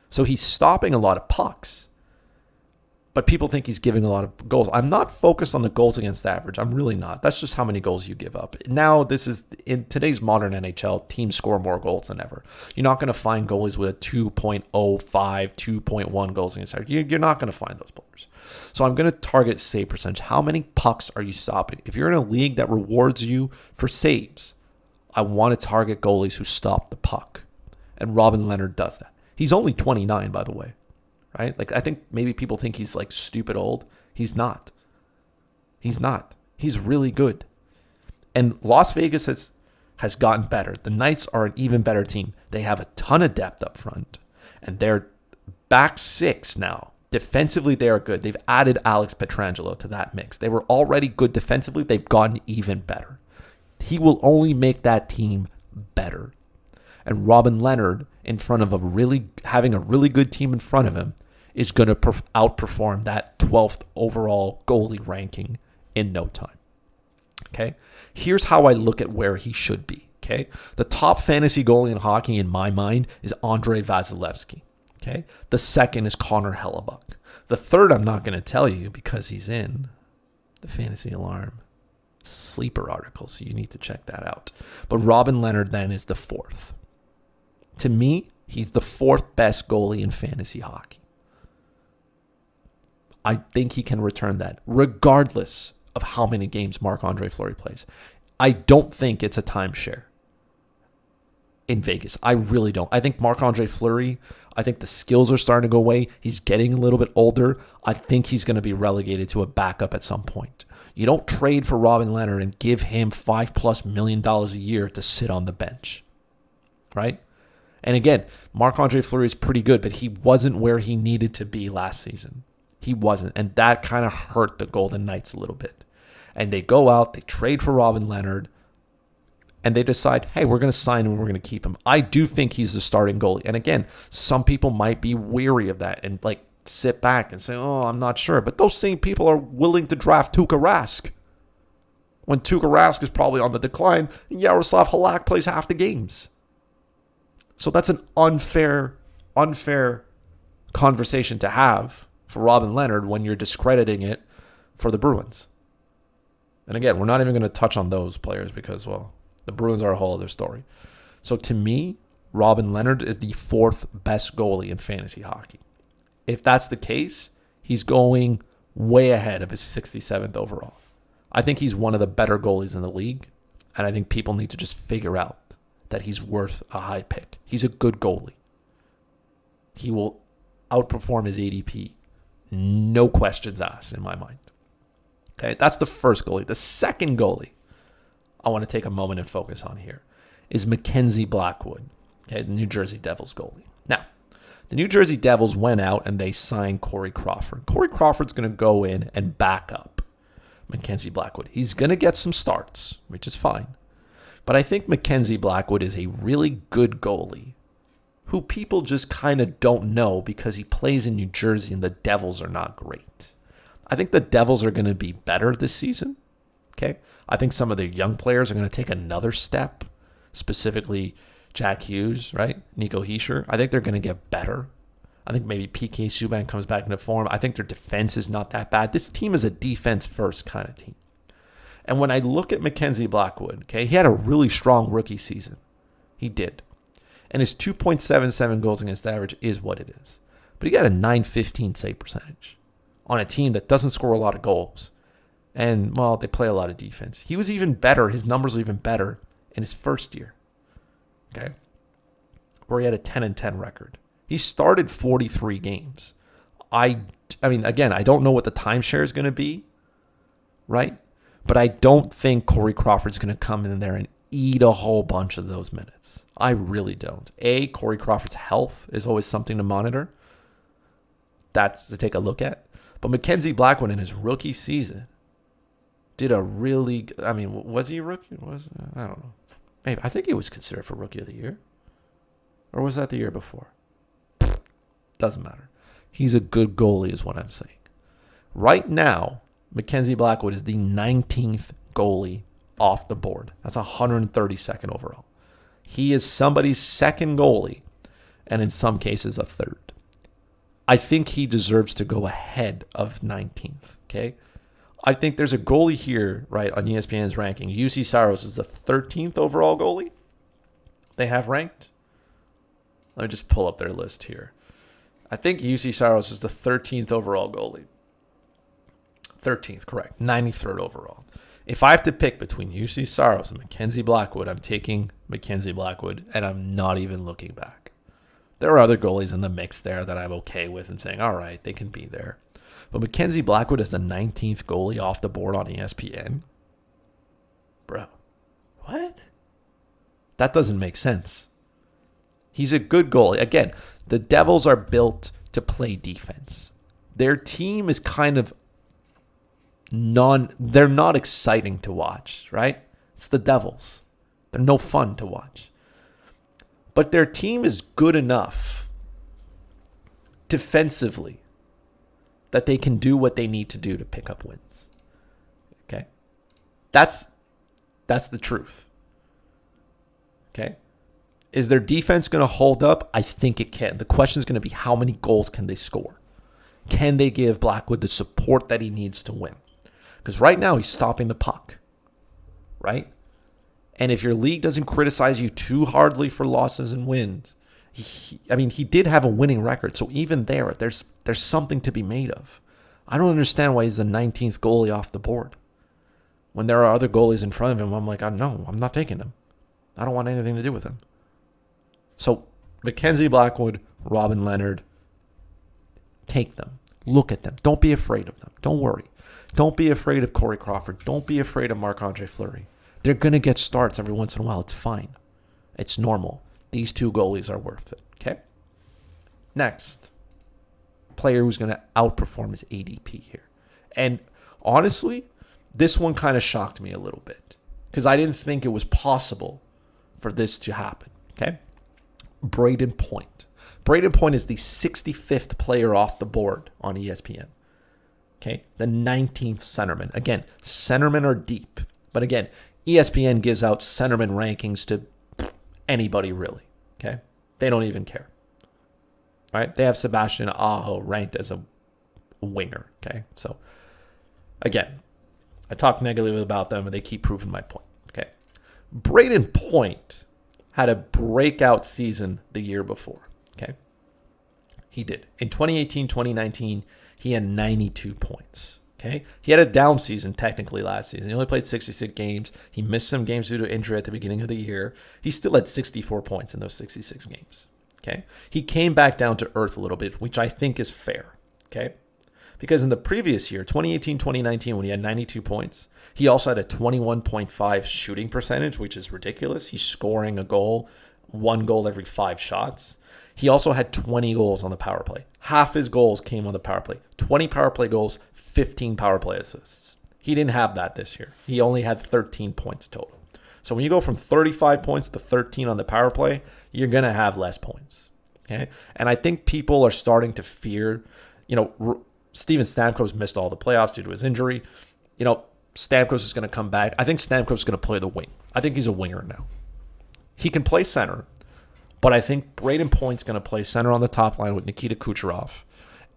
So he's stopping a lot of pucks, but people think he's giving a lot of goals. I'm not focused on the goals against average. I'm really not. That's just how many goals you give up. Now, this is in today's modern NHL, teams score more goals than ever. You're not going to find goalies with a 2.05, 2.1 goals against average. You're not going to find those players. So I'm going to target save percentage. How many pucks are you stopping? If you're in a league that rewards you for saves, I want to target goalies who stop the puck. And Robin Leonard does that. He's only 29, by the way. Right? Like, I think maybe people think he's like stupid old. He's not. He's not. He's really good. And Las Vegas has gotten better. The Knights are an even better team. They have a ton of depth up front. And they're back six now. Defensively, they are good. They've added Alex Pietrangelo to that mix. They were already good defensively. They've gotten even better. He will only make that team better. And Robin Leonard, in front of having a really good team in front of him, is going to outperform that 12th overall goalie ranking in no time. Okay? Here's how I look at where he should be. Okay? The top fantasy goalie in hockey, in my mind, is Andrei Vasilevsky. Okay? The second is Connor Hellebuck. The third I'm not going to tell you because he's in the Fantasy Alarm sleeper article, so you need to check that out. But Robin Leonard then is the fourth. To me, he's the fourth best goalie in fantasy hockey. I think he can return that, regardless of how many games Marc-Andre Fleury plays. I don't think it's a timeshare in Vegas. I really don't. I think Marc-Andre Fleury, I think the skills are starting to go away. He's getting a little bit older. I think he's going to be relegated to a backup at some point. You don't trade for Robin Leonard and give him $5+ million a year to sit on the bench, right? And again, Marc-Andre Fleury is pretty good, but he wasn't where he needed to be last season. He wasn't. And that kind of hurt the Golden Knights a little bit. And they go out, they trade for Robin Leonard, and they decide, hey, we're going to sign him and we're going to keep him. I do think he's the starting goalie. And again, some people might be weary of that and like sit back and say, oh, I'm not sure. But those same people are willing to draft Tuukka Rask when Tuukka Rask is probably on the decline and Yaroslav Halak plays half the games. So that's an unfair conversation to have for Robin Leonard when you're discrediting it for the Bruins. And again, we're not even going to touch on those players because, well, the Bruins are a whole other story. So to me, Robin Leonard is the fourth best goalie in fantasy hockey. If that's the case, he's going way ahead of his 67th overall. I think he's one of the better goalies in the league, and I think people need to just figure out that he's worth a high pick. He's a good goalie. He will outperform his ADP. No questions asked in my mind. Okay, that's the first goalie. The second goalie I want to take a moment and focus on here is Mackenzie Blackwood, okay, the New Jersey Devils goalie. Now, the New Jersey Devils went out and they signed Corey Crawford. Corey Crawford's going to go in and back up Mackenzie Blackwood. He's going to get some starts, which is fine. But I think Mackenzie Blackwood is a really good goalie who people just kind of don't know because he plays in New Jersey and the Devils are not great. I think the Devils are going to be better this season. Okay. I think some of their young players are going to take another step, specifically Jack Hughes, right? Nico Hischier. I think they're going to get better. I think maybe PK Subban comes back into form. I think their defense is not that bad. This team is a defense-first kind of team. And when I look at Mackenzie Blackwood, okay, he had a really strong rookie season. He did. And his 2.77 goals against average is what it is. But he got a 915 save percentage on a team that doesn't score a lot of goals. And, well, they play a lot of defense. He was even better. His numbers were even better in his first year. Okay? Where he had a 10-10 record. He started 43 games. I mean, again, I don't know what the timeshare is going to be, right? But I don't think Corey Crawford's going to come in there and eat a whole bunch of those minutes. I really don't. Corey Crawford's health is always something to monitor. That's to take a look at. But Mackenzie Blackwood in his rookie season did a really, I mean, was he a rookie? I don't know. Maybe. I think he was considered for Rookie of the Year. Or was that the year before? Doesn't matter. He's a good goalie is what I'm saying. Right now, Mackenzie Blackwood is the 19th goalie off the board. That's 132nd overall. He is somebody's second goalie, and in some cases, a third. I think he deserves to go ahead of 19th, okay? I think there's a goalie here, right, on ESPN's ranking. UC Saros is the 13th overall goalie they have ranked. Let me just pull up their list here. I think UC Saros is the 13th overall goalie. 13th, correct. 93rd overall. If I have to pick between UC Saros and Mackenzie Blackwood, I'm taking Mackenzie Blackwood, and I'm not even looking back. There are other goalies in the mix there that I'm okay with and saying, all right, they can be there. But Mackenzie Blackwood is the 19th goalie off the board on ESPN. Bro, what? That doesn't make sense. He's a good goalie. Again, the Devils are built to play defense. Their team is kind of they're not exciting to watch, right? It's the Devils. They're no fun to watch. But their team is good enough defensively that they can do what they need to do to pick up wins. Okay? That's the truth. Okay? Is their defense going to hold up? I think it can. The question is going to be how many goals can they score? Can they give Blackwood the support that he needs to win? Because right now he's stopping the puck, right? And if your league doesn't criticize you too hardly for losses and wins, he did have a winning record. So even there's something to be made of. I don't understand why he's the 19th goalie off the board. When there are other goalies in front of him, I'm like, no, I'm not taking him. I don't want anything to do with him. So Mackenzie Blackwood, Robin Leonard, take them. Look at them. Don't be afraid of them. Don't worry. Don't be afraid of Corey Crawford. Don't be afraid of Marc-Andre Fleury. They're going to get starts every once in a while. It's fine. It's normal. These two goalies are worth it. Okay? Next, player who's going to outperform his ADP here. And honestly, this one kind of shocked me a little bit because I didn't think it was possible for this to happen. Okay? Braden Point. Braden Point is the 65th player off the board on ESPN. Okay, the 19th centerman. Again, centermen are deep. But again, ESPN gives out centerman rankings to anybody really. Okay, they don't even care. All right, they have Sebastian Aho ranked as a winger. Okay, so again, I talk negatively about them and they keep proving my point. Okay, Braden Point had a breakout season the year before. Okay, he did. In 2018-2019, he had 92 points. Okay, he had a down season technically last season. He only played 66 games. He missed some games due to injury at the beginning of the year. He still had 64 points in those 66 games. Okay, he came back down to earth a little bit, which I think is fair. Okay, because in the previous year, 2018-2019, when he had 92 points, he also had a 21.5 shooting percentage, which is ridiculous. He's scoring one goal every 5 shots. He also had 20 goals on the power play. Half his goals came on the power play. 20 power play goals, 15 power play assists. He didn't have that this year. He only had 13 points total. So when you go from 35 points to 13 on the power play, you're going to have less points. Okay? And I think people are starting to fear, Steven Stamkos missed all the playoffs due to his injury. Stamkos is going to come back. I think Stamkos is going to play the wing. I think he's a winger now. He can play center. But I think Braden Point's going to play center on the top line with Nikita Kucherov.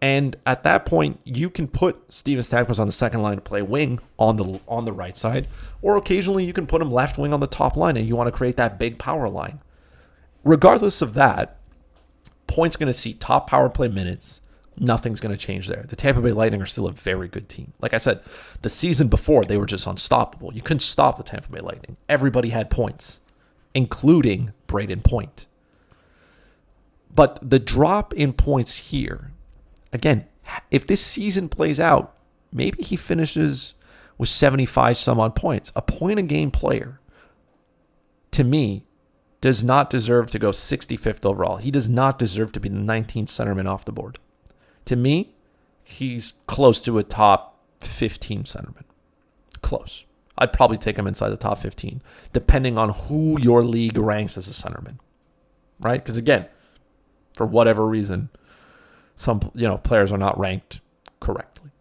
And at that point, you can put Steven Stamkos on the second line to play wing on the right side. Or occasionally you can put him left wing on the top line and you want to create that big power line. Regardless of that, Point's going to see top power play minutes. Nothing's going to change there. The Tampa Bay Lightning are still a very good team. Like I said, the season before, they were just unstoppable. You couldn't stop the Tampa Bay Lightning. Everybody had points, including Braden Point. But the drop in points here, again, if this season plays out, maybe he finishes with 75 some odd points. A point a game player, to me, does not deserve to go 65th overall. He does not deserve to be the 19th centerman off the board. To me, he's close to a top 15 centerman. Close. I'd probably take him inside the top 15, depending on who your league ranks as a centerman, right? Because again, for whatever reason, some players are not ranked correctly.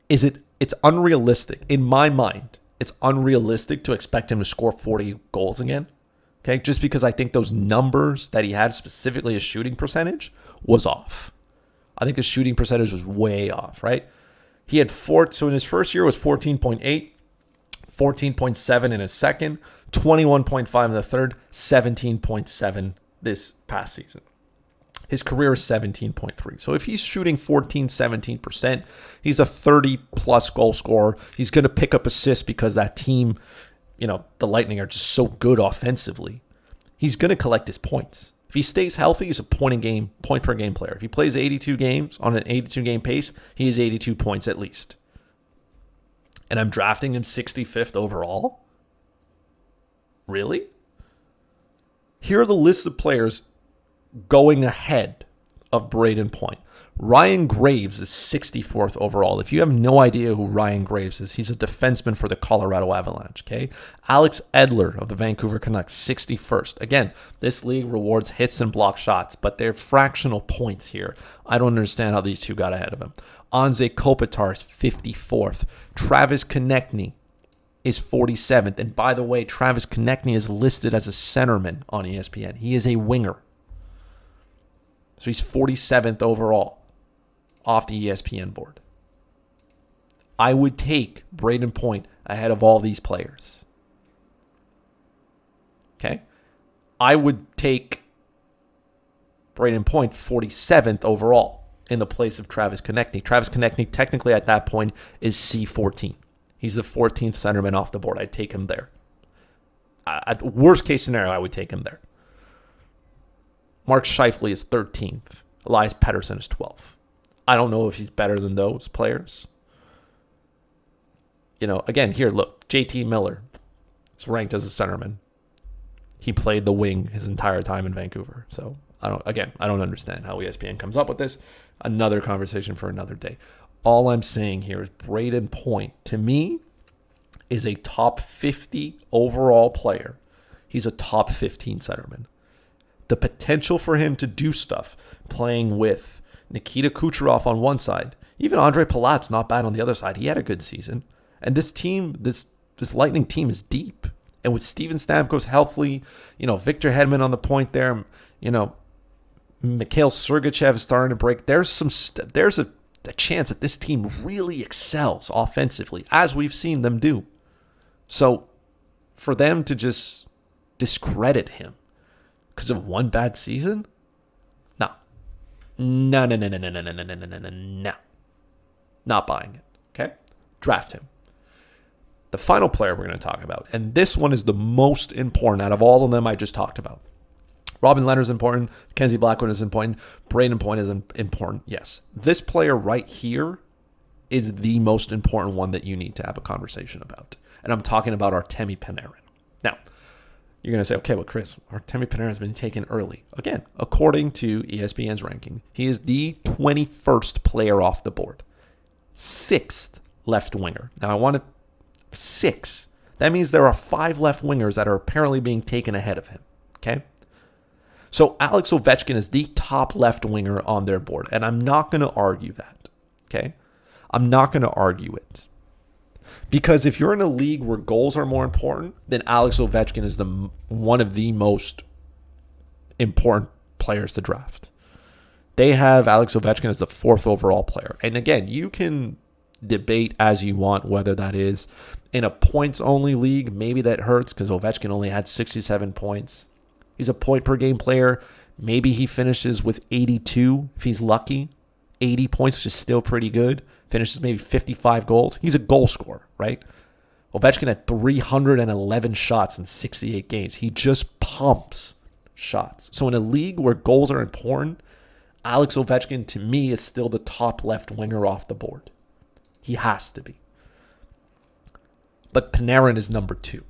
It's unrealistic in my mind. It's unrealistic to expect him to score 40 goals again. Okay, just because I think those numbers that he had, specifically his shooting percentage, was off. I think his shooting percentage was way off, right? He had so in his first year was 14.8, 14.7 in his second, 21.5 in the third, 17.7 this past season. His career is 17.3. So if he's shooting 17%, he's a 30-plus goal scorer. He's going to pick up assists because that team, the Lightning are just so good offensively. He's going to collect his points. If he stays healthy, he's a point per game player. If he plays 82 games on an 82-game pace, he has 82 points at least. And I'm drafting him 65th overall? Really? Here are the lists of players going ahead of Braden Point. Ryan Graves is 64th overall. If you have no idea who Ryan Graves is, he's a defenseman for the Colorado Avalanche, okay? Alex Edler of the Vancouver Canucks, 61st. Again, this league rewards hits and block shots, but they're fractional points here. I don't understand how these two got ahead of him. Anze Kopitar is 54th. Travis Konechny is 47th. And by the way, Travis Konechny is listed as a centerman on ESPN. He is a winger. So he's 47th overall off the ESPN board. I would take Braden Point ahead of all these players. Okay? I would take Braden Point 47th overall in the place of Travis Konechny. Travis Konechny technically at that point is C14. He's the 14th centerman off the board. I'd take him there. At worst case scenario, I would take him there. Mark Scheifele is 13th. Elias Pettersson is 12th. I don't know if he's better than those players. Again, here, look. JT Miller is ranked as a centerman. He played the wing his entire time in Vancouver. So, I don't understand how ESPN comes up with this. Another conversation for another day. All I'm saying here is Braden Point, to me, is a top 50 overall player. He's a top 15 centerman. The potential for him to do stuff playing with Nikita Kucherov on one side, even Andre Palat's not bad on the other side. He had a good season. And this team, this Lightning team is deep. And with Steven Stamkos healthy, Victor Hedman on the point there, Mikhail Sergachev is starting to break. There's a chance that this team really excels offensively, as we've seen them do. So for them to just discredit him because of one bad season? No. No. Not buying it. Okay? Draft him. The final player we're going to talk about, and this one is the most important out of all of them I just talked about. Robin Lehner's important. Mackenzie Blackwood is important. Braden Point is important. Yes. This player right here is the most important one that you need to have a conversation about. And I'm talking about Artemi Panarin. Now, you're going to say, okay, well, Chris, Artemi Panarin has been taken early. Again, according to ESPN's ranking, he is the 21st player off the board. 6th left winger. Now, I want to... 6. That means there are 5 left wingers that are apparently being taken ahead of him. Okay? So Alex Ovechkin is the top left winger on their board. And I'm not going to argue that. Okay? I'm not going to argue it. Because if you're in a league where goals are more important, then Alex Ovechkin is one of the most important players to draft. They have Alex Ovechkin as the 4th overall player. And again, you can debate as you want whether that is in a points-only league. Maybe that hurts because Ovechkin only had 67 points. He's a point-per-game player. Maybe he finishes with 82 if he's lucky. 80 points, which is still pretty good. Finishes maybe 55 goals. He's a goal scorer, right? Ovechkin had 311 shots in 68 games. He just pumps shots. So in a league where goals are important, Alex Ovechkin, to me, is still the top left winger off the board. He has to be. But Panarin is number 2.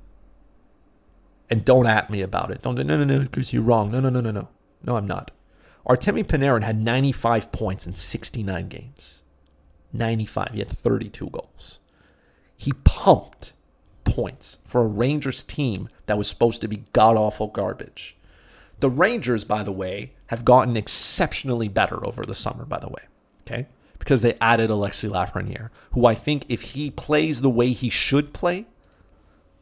And don't at me about it. No, Chris, you're wrong. No, I'm not. Artemi Panarin had 95 points in 69 games. 95. He had 32 goals. He pumped points for a Rangers team that was supposed to be god-awful garbage. The Rangers, by the way, have gotten exceptionally better over the summer, by the way. Okay? Because they added Alexis Lafreniere, who I think if he plays the way he should play,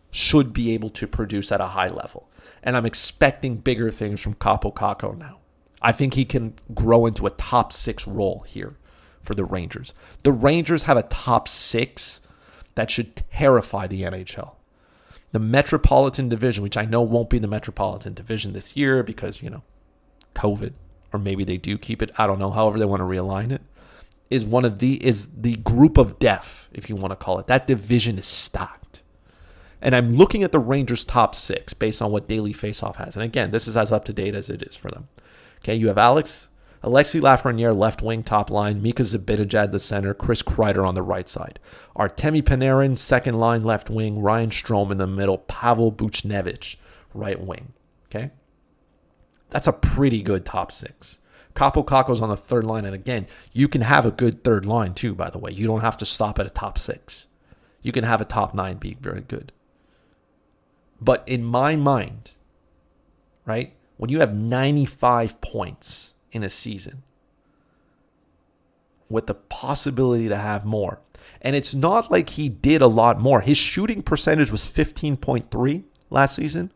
should be able to produce at a high level. And I'm expecting bigger things from Kaapo Kakko now. I think he can grow into a top 6 role here for the Rangers. The Rangers have a top 6 that should terrify the NHL. The Metropolitan Division, which I know won't be the Metropolitan Division this year because, COVID, or maybe they do keep it. I don't know. However they want to realign it, is the group of death, if you want to call it. That division is stacked. And I'm looking at the Rangers' top 6 based on what Daily Faceoff has. And again, this is as up to date as it is for them. Okay, you have Alexis Lafreniere, left wing, top line. Mika Zibanejad, the center. Chris Kreider on the right side. Artemi Panarin, second line, left wing. Ryan Strome in the middle. Pavel Buchnevich, right wing. Okay? That's a pretty good top 6. Kaapo Kakko's on the third line. And again, you can have a good third line too, by the way. You don't have to stop at a top 6. You can have a top 9 be very good. But in my mind, right, when you have 95 points in a season with the possibility to have more, and it's not like he did a lot more. His shooting percentage was 15.3 last season.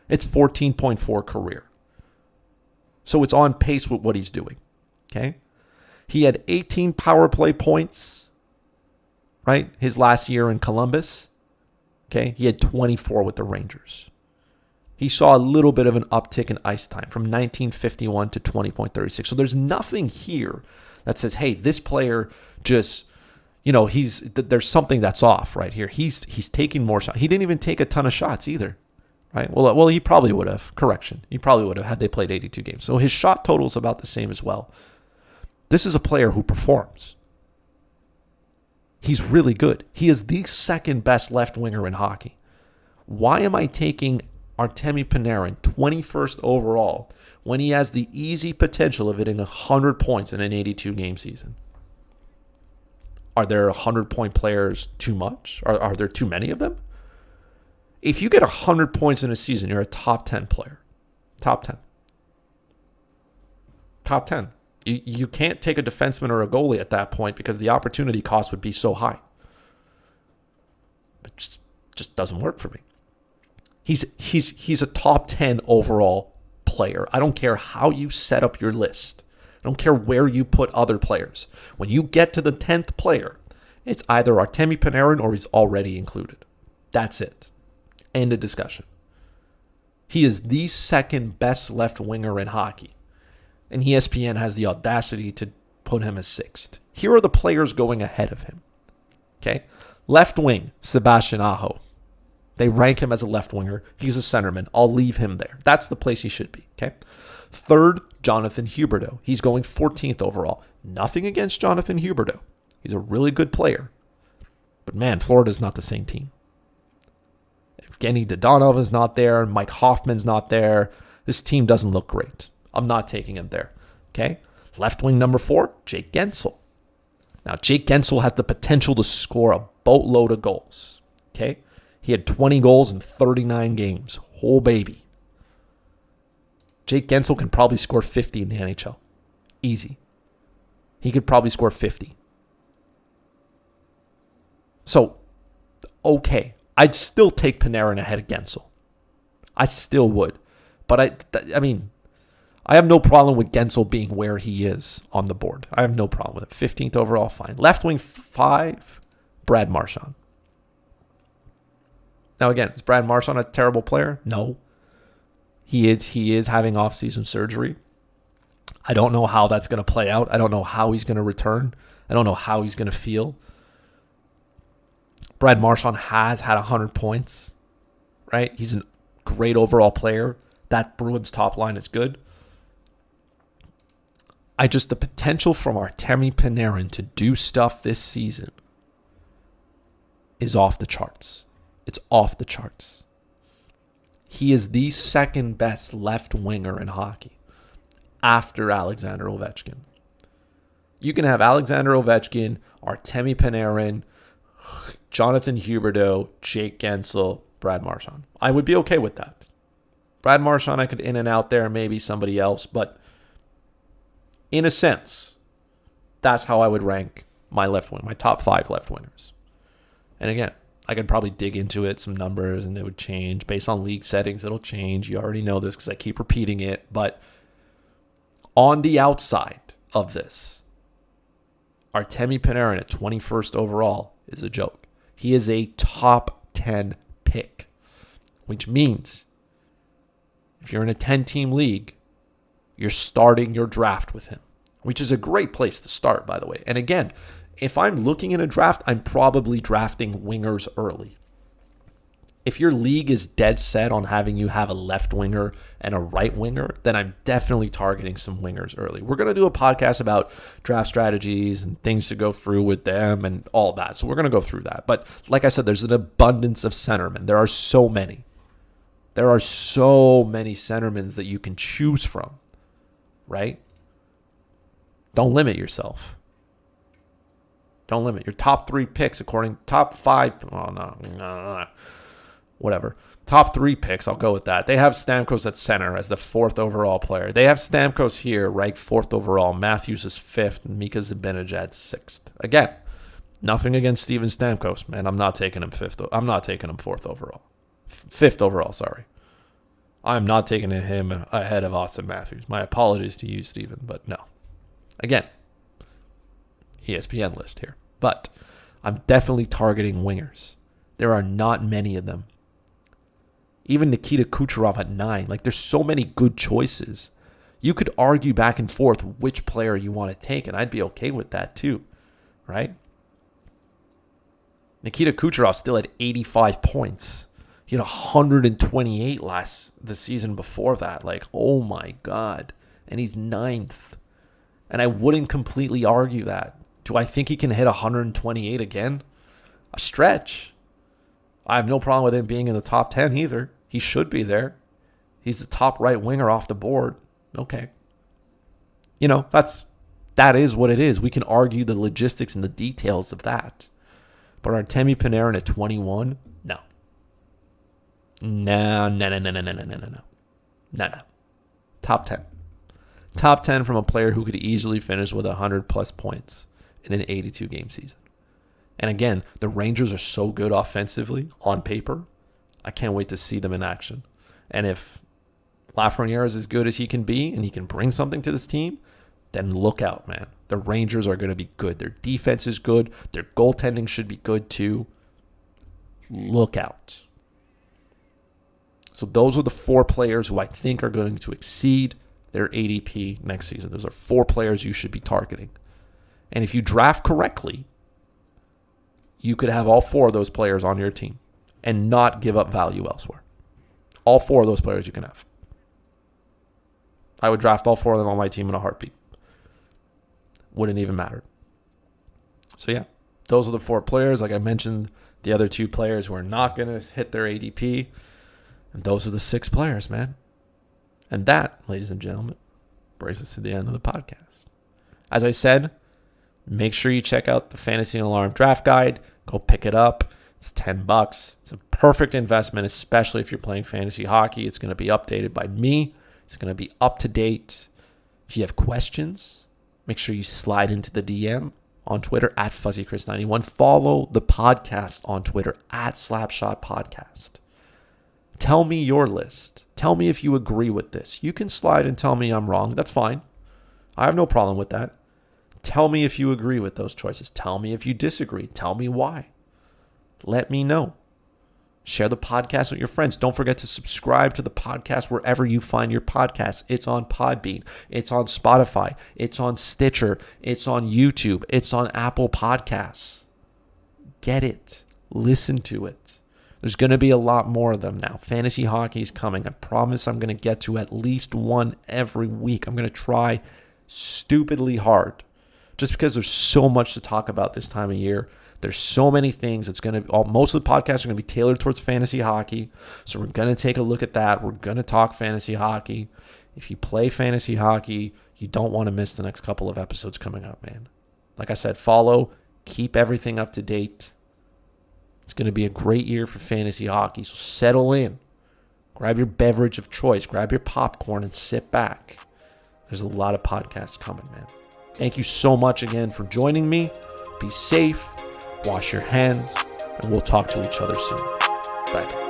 It's 14.4 career. So it's on pace with what he's doing. Okay? He had 18 power play points, right? His last year in Columbus. Okay? He had 24 with the Rangers. He saw a little bit of an uptick in ice time from 1951 to 20.36. So there's nothing here that says, hey, this player just, there's something that's off right here. He's taking more shots. He didn't even take a ton of shots either, right? Well, he probably would have. Correction. He probably would have had they played 82 games. So his shot total is about the same as well. This is a player who performs. He's really good. He is the second best left winger in hockey. Why am I taking Artemi Panarin 21st overall when he has the easy potential of hitting 100 points in an 82-game season? Are there 100-point players too much? Are there too many of them? If you get 100 points in a season, you're a top 10 player. Top 10. Top 10. You can't take a defenseman or a goalie at that point because the opportunity cost would be so high. It just doesn't work for me. He's a top 10 overall player. I don't care how you set up your list. I don't care where you put other players. When you get to the 10th player, it's either Artemi Panarin or he's already included. That's it. End of discussion. He is the second best left winger in hockey. And ESPN has the audacity to put him as 6th. Here are the players going ahead of him. Okay? Left wing, Sebastian Aho. They rank him as a left winger. He's a centerman. I'll leave him there. That's the place he should be. Okay. Third, Jonathan Huberdeau. He's going 14th overall. Nothing against Jonathan Huberdeau. He's a really good player. But man, Florida's not the same team. Evgeny Dodonov is not there. Mike Hoffman's not there. This team doesn't look great. I'm not taking him there. Okay. Left wing number 4, Jake Gensel. Now, Jake Gensel has the potential to score a boatload of goals. Okay. He had 20 goals in 39 games. Oh, baby. Jake Gensel can probably score 50 in the NHL. Easy. He could probably score 50. So, okay. I'd still take Panarin ahead of Gensel. I still would. But I mean, I have no problem with Gensel being where he is on the board. I have no problem with it. 15th overall, fine. Left wing 5, Brad Marchand. Now, again, is Brad Marchand a terrible player? No. He is having off-season surgery. I don't know how that's going to play out. I don't know how he's going to return. I don't know how he's going to feel. Brad Marchand has had 100 points, right? He's a great overall player. That Bruins top line is good. The potential from Artemi Panarin to do stuff this season is off the charts. It's off the charts. He is the second best left winger in hockey. after Alexander Ovechkin. You can have Alexander Ovechkin, Artemi Panarin, Jonathan Huberdeau, Jake Gensel, Brad Marchand. I would be okay with that. Brad Marchand, I could in and out there, maybe somebody else, but in a sense, that's how I would rank my left wing, my top 5 left wingers. And again, I could probably dig into it, some numbers, and it would change. Based on league settings, it'll change. You already know this because I keep repeating it. But on the outside of this, Artemi Panarin at 21st overall is a joke. He is a top 10 pick, which means if you're in a 10-team league, you're starting your draft with him, which is a great place to start, by the way. And again, if I'm looking in a draft, I'm probably drafting wingers early. If your league is dead set on having you have a left winger and a right winger, then I'm definitely targeting some wingers early. We're going to do a podcast about draft strategies and things to go through with them and all that. So we're going to go through that. But like I said, there's an abundance of centermen. There are so many. There are so many centermen that you can choose from, right? Don't limit yourself. Don't limit your top 3 picks according top 5. Oh, no. Whatever. Top 3 picks, I'll go with that. They have Stamkos at center as the 4th overall player. They have Stamkos here ranked 4th overall. Matthews is 5th. And Mika Zibanejad 6th. Again, nothing against Steven Stamkos, man. I'm not taking him 5th. I'm not taking him 4th overall. 5th overall, sorry. I'm not taking him ahead of Austin Matthews. My apologies to you, Steven, but no. Again, ESPN list here. But I'm definitely targeting wingers. There are not many of them. Even Nikita Kucherov at 9. Like, there's so many good choices. You could argue back and forth which player you want to take, and I'd be okay with that too, right? Nikita Kucherov still had 85 points. He had 128 the season before that. Like, oh my God. And he's 9th. And I wouldn't completely argue that. Do I think he can hit 128 again? A stretch. I have no problem with him being in the top 10 either. He should be there. He's the top right winger off the board. Okay. You know, that is what it is. We can argue the logistics and the details of that. But Artemi Panarin at 21? No. No. Top 10. Top 10 from a player who could easily finish with 100-plus points in an 82-game season. And again, the Rangers are so good offensively on paper. I can't wait to see them in action. And if Lafreniere is as good as he can be and he can bring something to this team, then look out, man. The Rangers are going to be good. Their defense is good. Their goaltending should be good too. Look out. So those are the 4 players who I think are going to exceed their ADP next season. Those are 4 players you should be targeting. And if you draft correctly, you could have all 4 of those players on your team and not give up value elsewhere. All 4 of those players you can have. I would draft all 4 of them on my team in a heartbeat. Wouldn't even matter. So yeah, those are the 4 players. Like I mentioned, the other 2 players who are not going to hit their ADP. And those are the 6 players, man. And that, ladies and gentlemen, brings us to the end of the podcast. As I said, make sure you check out the Fantasy Alarm Draft Guide. Go pick it up. It's $10. It's a perfect investment, especially if you're playing fantasy hockey. It's going to be updated by me. It's going to be up to date. If you have questions, make sure you slide into the DM on Twitter at FuzzyChris91. Follow the podcast on Twitter at Slapshot Podcast. Tell me your list. Tell me if you agree with this. You can slide and tell me I'm wrong. That's fine. I have no problem with that. Tell me if you agree with those choices. Tell me if you disagree. Tell me why. Let me know. Share the podcast with your friends. Don't forget to subscribe to the podcast wherever you find your podcasts. It's on Podbean. It's on Spotify. It's on Stitcher. It's on YouTube. It's on Apple Podcasts. Get it. Listen to it. There's going to be a lot more of them now. Fantasy hockey is coming. I promise I'm going to get to at least one every week. I'm going to try stupidly hard just because there's so much to talk about this time of year. There's so many things. Most of the podcasts are going to be tailored towards fantasy hockey. So we're going to take a look at that. We're going to talk fantasy hockey. If you play fantasy hockey, you don't want to miss the next couple of episodes coming up, man. Like I said, follow, keep everything up to date. It's going to be a great year for fantasy hockey, so settle in. Grab your beverage of choice. Grab your popcorn and sit back. There's a lot of podcasts coming, man. Thank you so much again for joining me. Be safe, wash your hands, and we'll talk to each other soon. Bye.